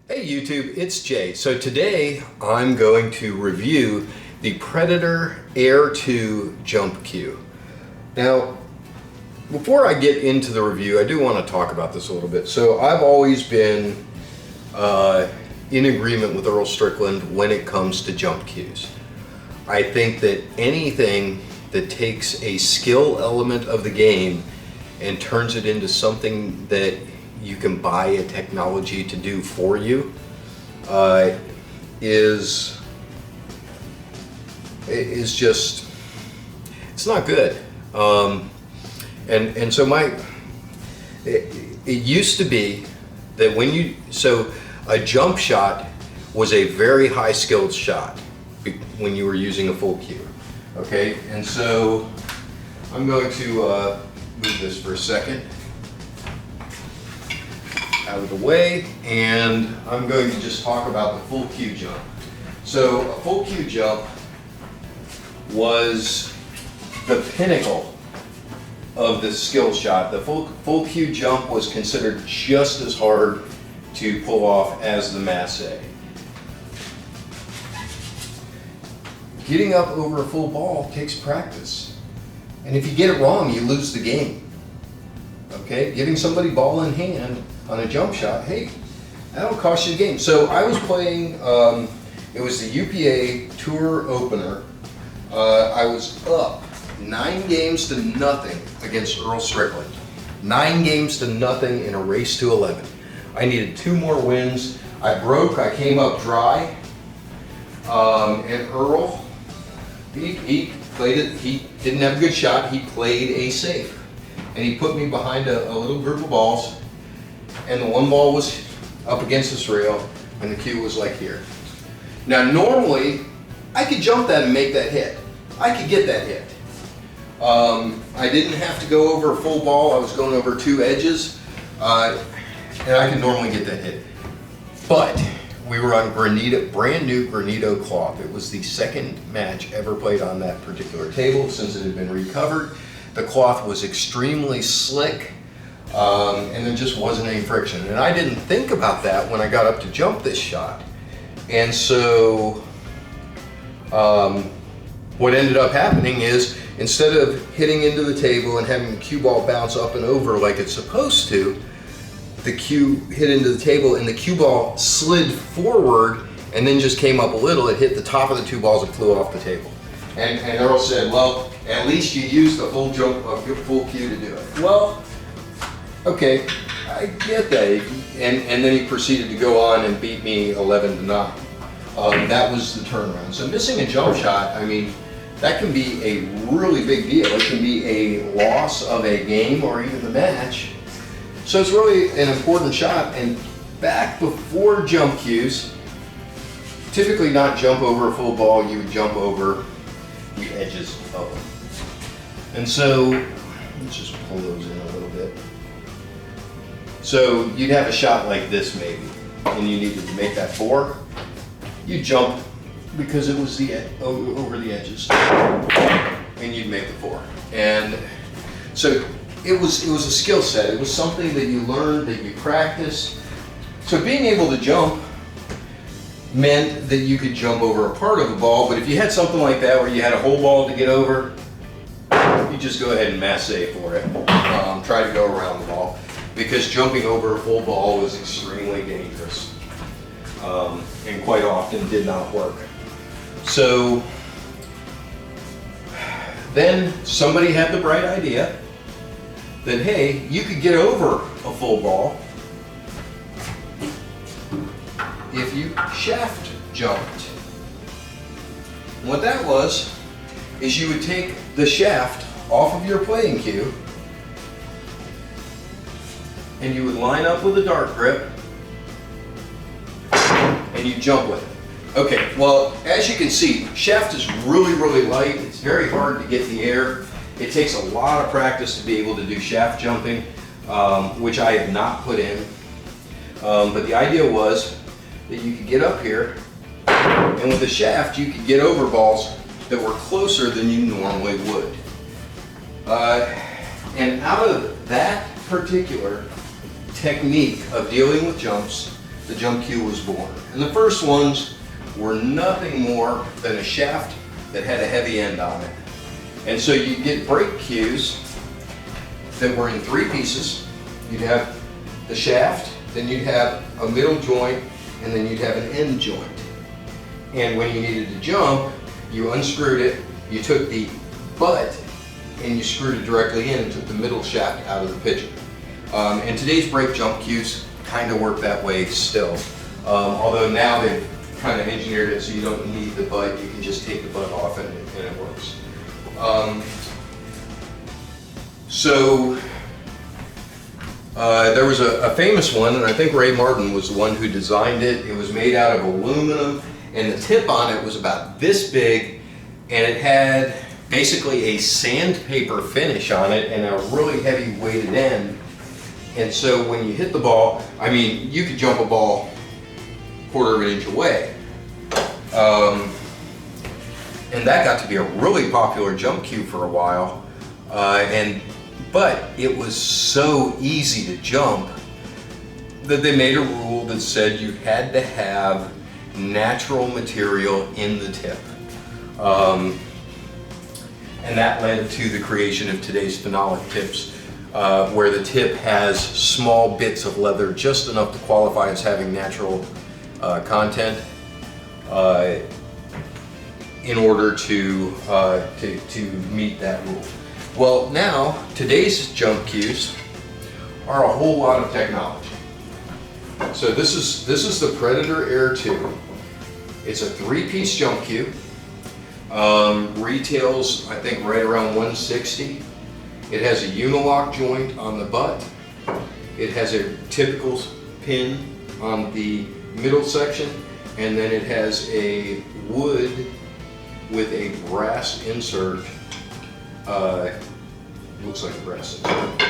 Hey YouTube, it's Jay. So today I'm going to review the Predator Air 2 Jump Cue. Now, before I get into the review, I do want to talk about this a little bit. So I've always been in agreement with Earl Strickland when it comes to jump cues. I think that anything that takes a skill element of the game and turns it into something that you can buy a technology to do for you is just, it's not good. And so it used to be that so a jump shot was a very high skilled shot when you were using a full cue. Okay, and so I'm going to move this for a second out of the way, and I'm going to just talk about the full cue jump. So a full cue jump was the pinnacle of the skill shot. The full cue jump was considered just as hard to pull off as the masse. Getting up over a full ball takes practice, and if you get it wrong, you lose the game. Okay, giving somebody ball in hand on a jump shot, hey, that'll cost you the game. So I was playing, it was the UPA Tour Opener. I was up 9-0 against Earl Strickland. 9-0 in a race to 11. I needed 2 more wins. I came up dry, and Earl, he played it, he didn't have a good shot, he played a safe. And he put me behind a little group of balls, and the one ball was up against this rail, and the cue was like here. Now normally, I could jump that and make that hit. I could get that hit. I didn't have to go over a full ball, I was going over 2 edges, and I could normally get that hit. But we were on brand new granito cloth. It was the second match ever played on that particular table since it had been recovered. The cloth was extremely slick, and there just wasn't any friction. And I didn't think about that when I got up to jump this shot. And so what ended up happening is, instead of hitting into the table and having the cue ball bounce up and over like it's supposed to, the cue hit into the table and the cue ball slid forward and then just came up a little. It hit the top of the 2 balls and flew off the table. And Earl said, well, at least you used the full jump of your full cue to do it. Well, okay, I get that. And then he proceeded to go on and beat me 11-9. That was the turnaround. So missing a jump shot, I mean, that can be a really big deal. It can be a loss of a game or even the match. So it's really an important shot. And back before jump cues, typically not jump over a full ball, you would jump over the edges of them. And so, let's just pull those in a little bit. So you'd have a shot like this maybe, and you needed to make that 4. You jump because it was over the edges, and you'd make the 4. And so it was a skill set. It was something that you learned, that you practiced. So being able to jump meant that you could jump over a part of the ball, but if you had something like that where you had a whole ball to get over, you just go ahead and masse for it. Try to go around the ball, because jumping over a full ball was extremely dangerous, and quite often did not work. So then somebody had the bright idea that, hey, you could get over a full ball if you shaft jumped. And what that was is you would take the shaft off of your playing cue and you would line up with a dart grip and you jump with it. Okay, well, as you can see, shaft is really, really light. It's very hard to get the air. It takes a lot of practice to be able to do shaft jumping, which I have not put in. But the idea was that you could get up here, and with the shaft you could get over balls that were closer than you normally would. And out of that particular technique of dealing with jumps the jump cue was born. And the first ones were nothing more than a shaft that had a heavy end on it. And so you'd get break cues that were in 3 pieces. You'd have the shaft, then you'd have a middle joint, and then you'd have an end joint. And when you needed to jump, you unscrewed it, you took the butt, and you screwed it directly in and took the middle shaft out of the pitcher. And today's brake jump cues kind of work that way still. Although now they've kind of engineered it so you don't need the butt, you can just take the butt off and it works. There was a famous one, and I think Ray Martin was the one who designed it. It was made out of aluminum, and the tip on it was about this big, and it had basically a sandpaper finish on it and a really heavy weighted end. And so when you hit the ball, I mean, you could jump a ball 1/4 of an inch away. And that got to be a really popular jump cue for a while. But it was so easy to jump that they made a rule that said you had to have natural material in the tip. And that led to the creation of today's phenolic tips, where the tip has small bits of leather, just enough to qualify as having natural content, in order to meet that rule. Well, now today's jump cues are a whole lot of technology. So this is the Predator Air 2. It's a 3-piece jump cue. Retails, I think, right around $160. It has a unilock joint on the butt. It has a typical pin on the middle section, and then it has a wood with a brass insert. Looks like a brass insert.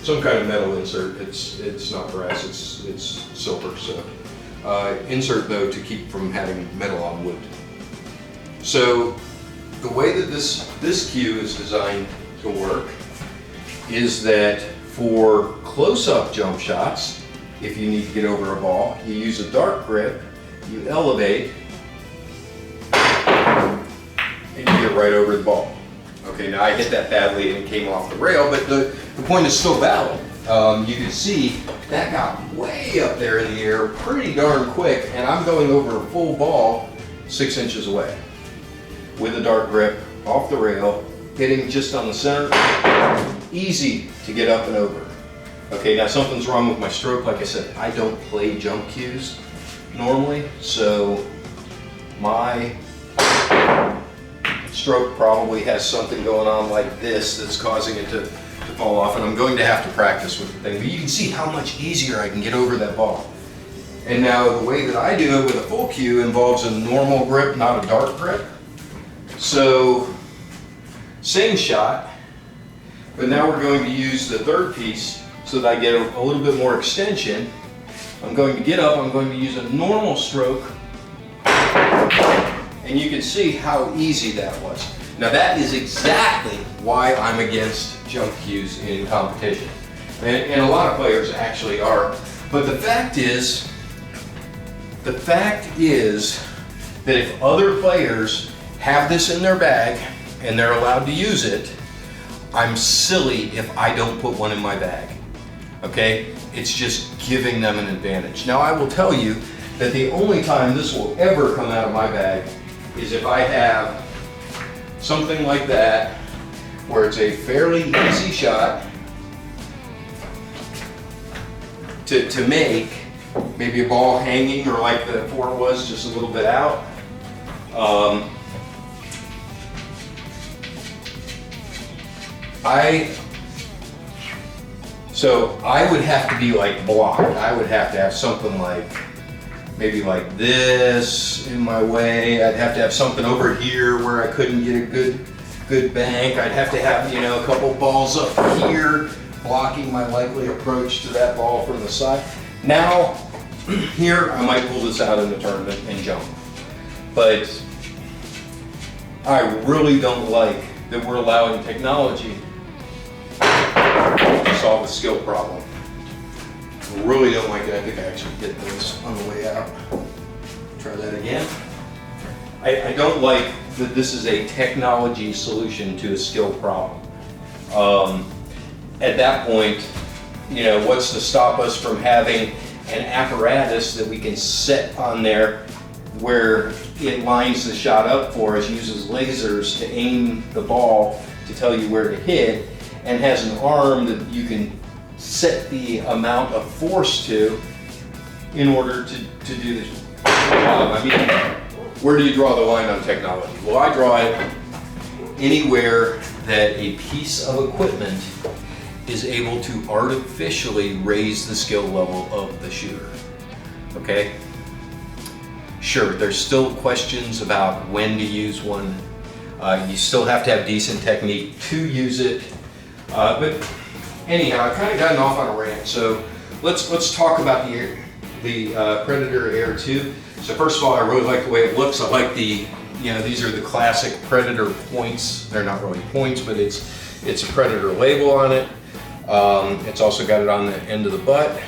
Some kind of metal insert. It's not brass. It's silver. So insert though to keep from having metal on wood. So the way that this cue is designed to work is that for close-up jump shots, if you need to get over a ball, you use a dark grip, you elevate, and you get right over the ball. Okay, now I hit that badly and it came off the rail, but the point is still valid. You can see that got way up there in the air pretty darn quick, and I'm going over a full ball 6 inches away with a dark grip off the rail, hitting just on the center. Easy to get up and over. Okay, now something's wrong with my stroke. Like I said, I don't play jump cues normally, so my stroke probably has something going on like this that's causing it to fall off, and I'm going to have to practice with the thing. But you can see how much easier I can get over that ball. And now the way that I do it with a full cue involves a normal grip, not a dark grip. So same shot, but now we're going to use the third piece so that I get a little bit more extension. I'm going to get up, I'm going to use a normal stroke, and you can see how easy that was. Now that is exactly why I'm against jump cues in competition. And a lot of players actually are. But the fact is that if other players have this in their bag and they're allowed to use it, I'm silly if I don't put one in my bag. Okay? It's just giving them an advantage. Now I will tell you that the only time this will ever come out of my bag is if I have something like that, where it's a fairly easy shot to make, maybe a ball hanging, or like the 4 was, just a little bit out. So I would have to be like blocked. I would have to have something like, maybe like this in my way. I'd have to have something over here where I couldn't get a good bank. I'd have to have, you know, a couple balls up here blocking my likely approach to that ball from the side. Now, here I might pull this out in the tournament and jump. But I really don't like that we're allowing technology to solve a skill problem. I really don't like it. I think I actually hit this on the way out. Try that again. I don't like that this is a technology solution to a skill problem. At that point, you know, what's to stop us from having an apparatus that we can set on there where it lines the shot up for us, uses lasers to aim the ball to tell you where to hit, and has an arm that you can set the amount of force to in order to do this job. I mean, where do you draw the line on technology? Well, I draw it anywhere that a piece of equipment is able to artificially raise the skill level of the shooter. Okay? Sure, there's still questions about when to use one. You still have to have decent technique to use it. But anyhow, I've kind of gotten off on a rant, so let's talk about the Predator Air 2. So first of all, I really like the way it looks. I like the, you know, these are the classic Predator points. They're not really points, but it's a Predator label on it. It's also got it on the end of the butt.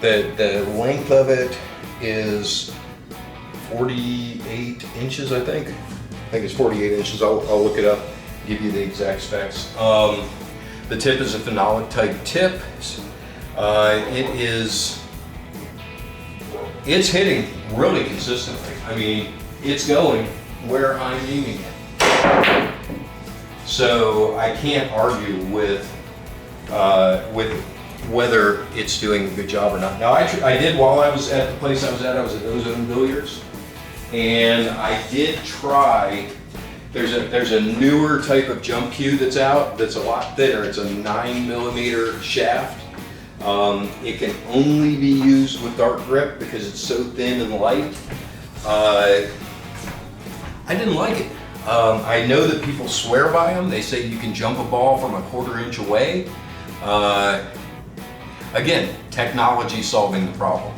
The length of it is 48 inches, I think. I think it's 48 inches. I'll look it up, give you the exact specs. The tip is a phenolic type tip. It's hitting really consistently. I mean, it's going where I'm aiming it. So I can't argue with whether it's doing a good job or not. Now I did, while I was at the place I was at Ozone Billiards, and I did try, there's a newer type of jump cue that's out that's a lot thinner. It's a 9mm shaft. It can only be used with dart grip because it's so thin and light. I didn't like it. I know that people swear by them. They say you can jump a ball from a 1/4 inch away. Again, technology solving the problem.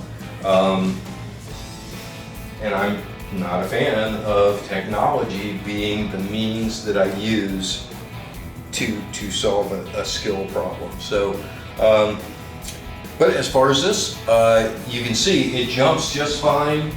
And I'm not a fan of technology being the means that I use to solve a skill problem. So, but as far as this, you can see it jumps just fine.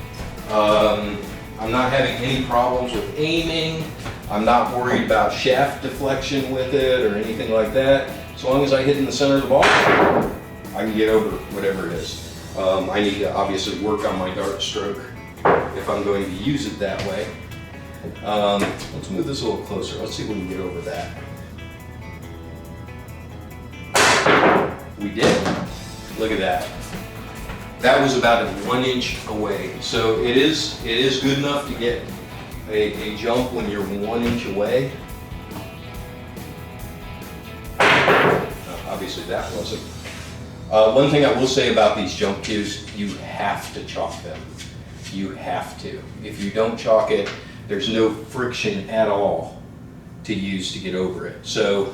I'm not having any problems with aiming. I'm not worried about shaft deflection with it or anything like that. As long as I hit in the center of the ball, I can get over whatever it is. I need to obviously work on my dart stroke if I'm going to use it that way. Let's move this a little closer. Let's see if we can get over that. We did. Look at that. That was about 1 inch away. So it is good enough to get a jump when you're 1 inch away. Obviously that wasn't. One thing I will say about these jump cues, you have to chalk them. You have to. If you don't chalk it, there's no friction at all to use to get over it. So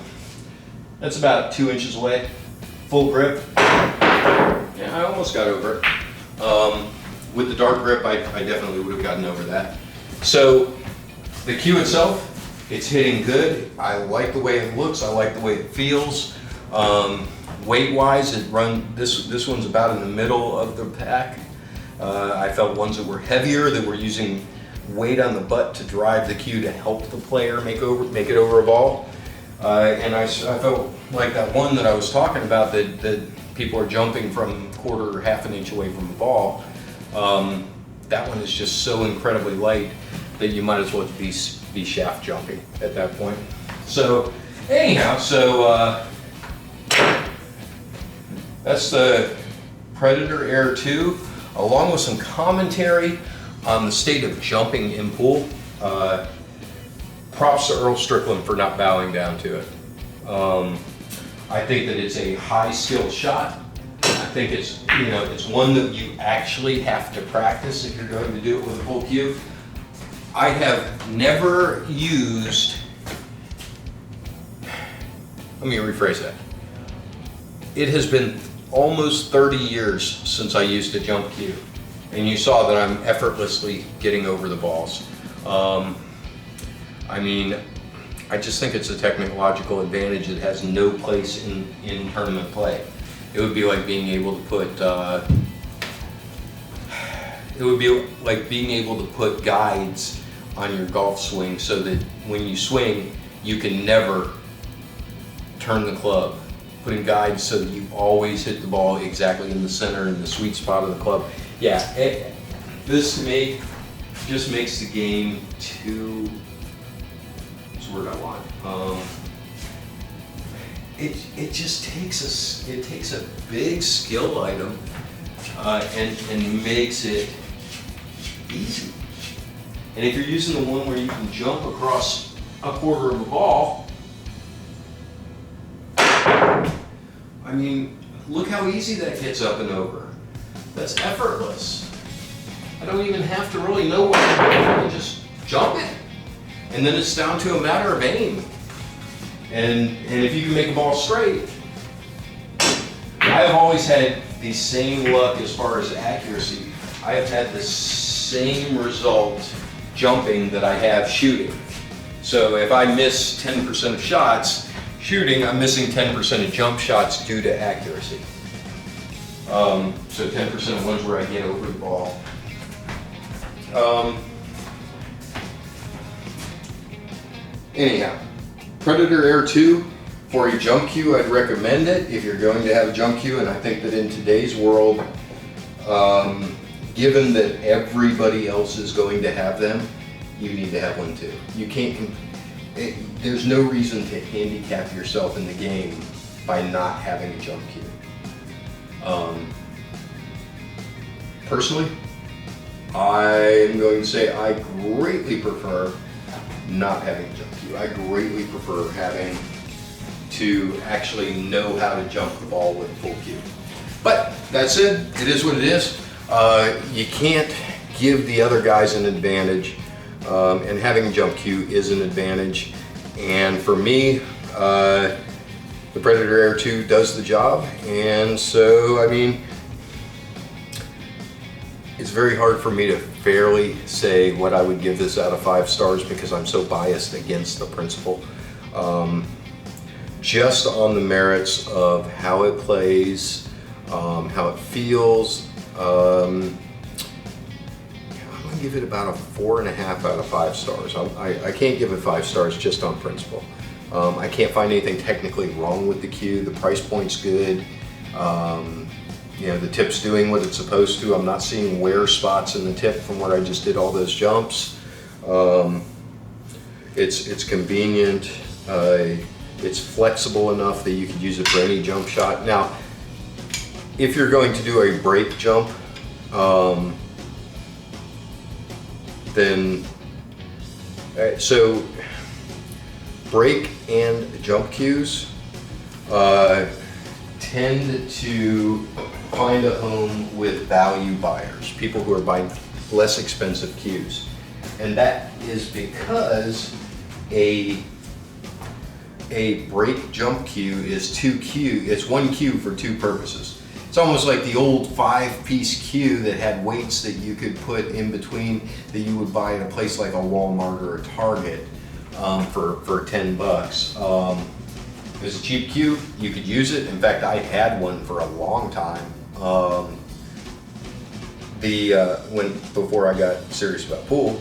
that's about 2 inches away. Full grip. Yeah, I almost got over it. With the dart grip, I definitely would have gotten over that. So the cue itself, it's hitting good. I like the way it looks. I like the way it feels. Weight-wise, this one's about in the middle of the pack. I felt ones that were heavier, that were using weight on the butt to drive the cue to help the player make it over a ball. And I felt like that one that I was talking about, that people are jumping from 1/4 or 1/2 inch away from the ball. That one is just so incredibly light that you might as well be shaft jumping at that point. So anyhow, that's the Predator Air 2, along with some commentary on the state of jumping in pool. Props to Earl Strickland for not bowing down to it. I think that it's a high skill shot. I think it's one that you actually have to practice if you're going to do it with a full cue. I have never used, let me rephrase that. It has been almost 30 years since I used a jump cue, and you saw that I'm effortlessly getting over the balls. I mean, I just think it's a technological advantage that has no place in tournament play. It would be like being able to put guides on your golf swing so that when you swing, you can never turn the club. Putting guides so that you always hit the ball exactly in the center, in the sweet spot of the club. Yeah, this to me just makes the game too, what's the word I want? It just takes a big skill item and makes it easy. And if you're using the one where you can jump across a quarter of a ball, I mean, look how easy that gets up and over. That's effortless. I don't even have to really know what I'm doing. I can just jump it. And then it's down to a matter of aim. And if you can make a ball straight, I have always had the same luck as far as accuracy. I have had the same result jumping that I have shooting. So if I miss 10% of shots shooting, I'm missing 10% of jump shots due to accuracy. So 10% of ones where I get over the ball. Anyhow, Predator Air 2 for a jump cue, I'd recommend it if you're going to have a jump cue, and I think that in today's world, given that everybody else is going to have them, you need to have one too. You can't, there's no reason to handicap yourself in the game by not having a jump cue. Personally, I'm going to say I greatly prefer not having a jump cue. I greatly prefer having to actually know how to jump the ball with full cue. But that said, it is what it is. You can't give the other guys an advantage, and having a jump cue is an advantage. And for me, the Predator Air 2 does the job, and so, I mean, it's very hard for me to fairly say what I would give this out of 5 stars because I'm so biased against the principle. Just on the merits of how it plays, how it feels, I'm gonna give it about a 4.5 out of 5 stars. I can't give it 5 stars just on principle. I can't find anything technically wrong with the cue. The price point's good. You know, the tip's doing what it's supposed to. I'm not seeing wear spots in the tip from where I just did all those jumps. It's convenient. It's flexible enough that you could use it for any jump shot. Now, if you're going to do a break jump, then so break and jump cues tend to find a home with value buyers, people who are buying less expensive cues. And that is because a break jump cue is it's one cue for 2 purposes. It's almost like the old 5-piece cue that had weights that you could put in between that you would buy at a place like a Walmart or a Target for 10 bucks. It was a cheap cue, you could use it. In fact, I had one for a long time. Before I got serious about pool.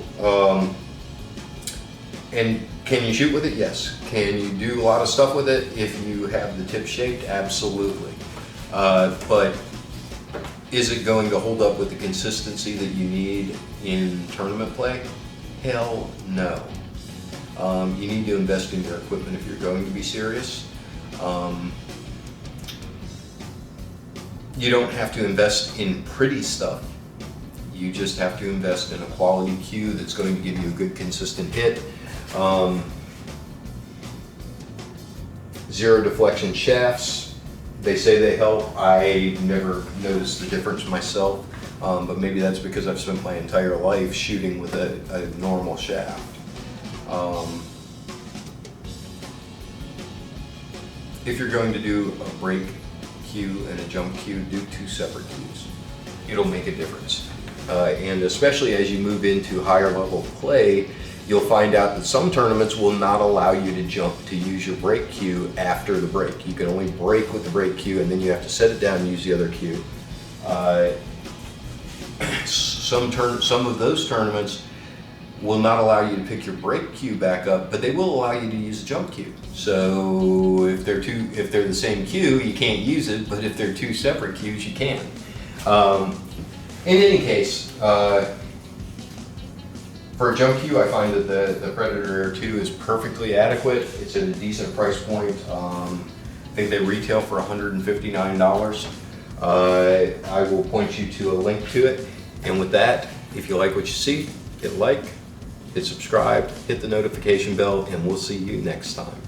And can you shoot with it? Yes. Can you do a lot of stuff with it if you have the tip shaped? Absolutely. But is it going to hold up with the consistency that you need in tournament play? Hell no. You need to invest in your equipment if you're going to be serious. You don't have to invest in pretty stuff. You just have to invest in a quality cue that's going to give you a good consistent hit. Zero deflection shafts, they say they help. I never noticed the difference myself, but maybe that's because I've spent my entire life shooting with a normal shaft. If you're going to do a break cue and a jump cue, do 2 separate cues. It'll make a difference. And especially as you move into higher level play, you'll find out that some tournaments will not allow you to jump to use your break cue after the break. You can only break with the break cue, and then you have to set it down and use the other cue. Some of those tournaments will not allow you to pick your break cue back up, but they will allow you to use a jump cue. So if they're the same cue, you can't use it, but if they're two separate cues, you can. In any case, for a jump cue, I find that the Predator Air 2 is perfectly adequate. It's at a decent price point. I think they retail for $159. I will point you to a link to it. And with that, if you like what you see, hit like, hit subscribe, hit the notification bell, and we'll see you next time.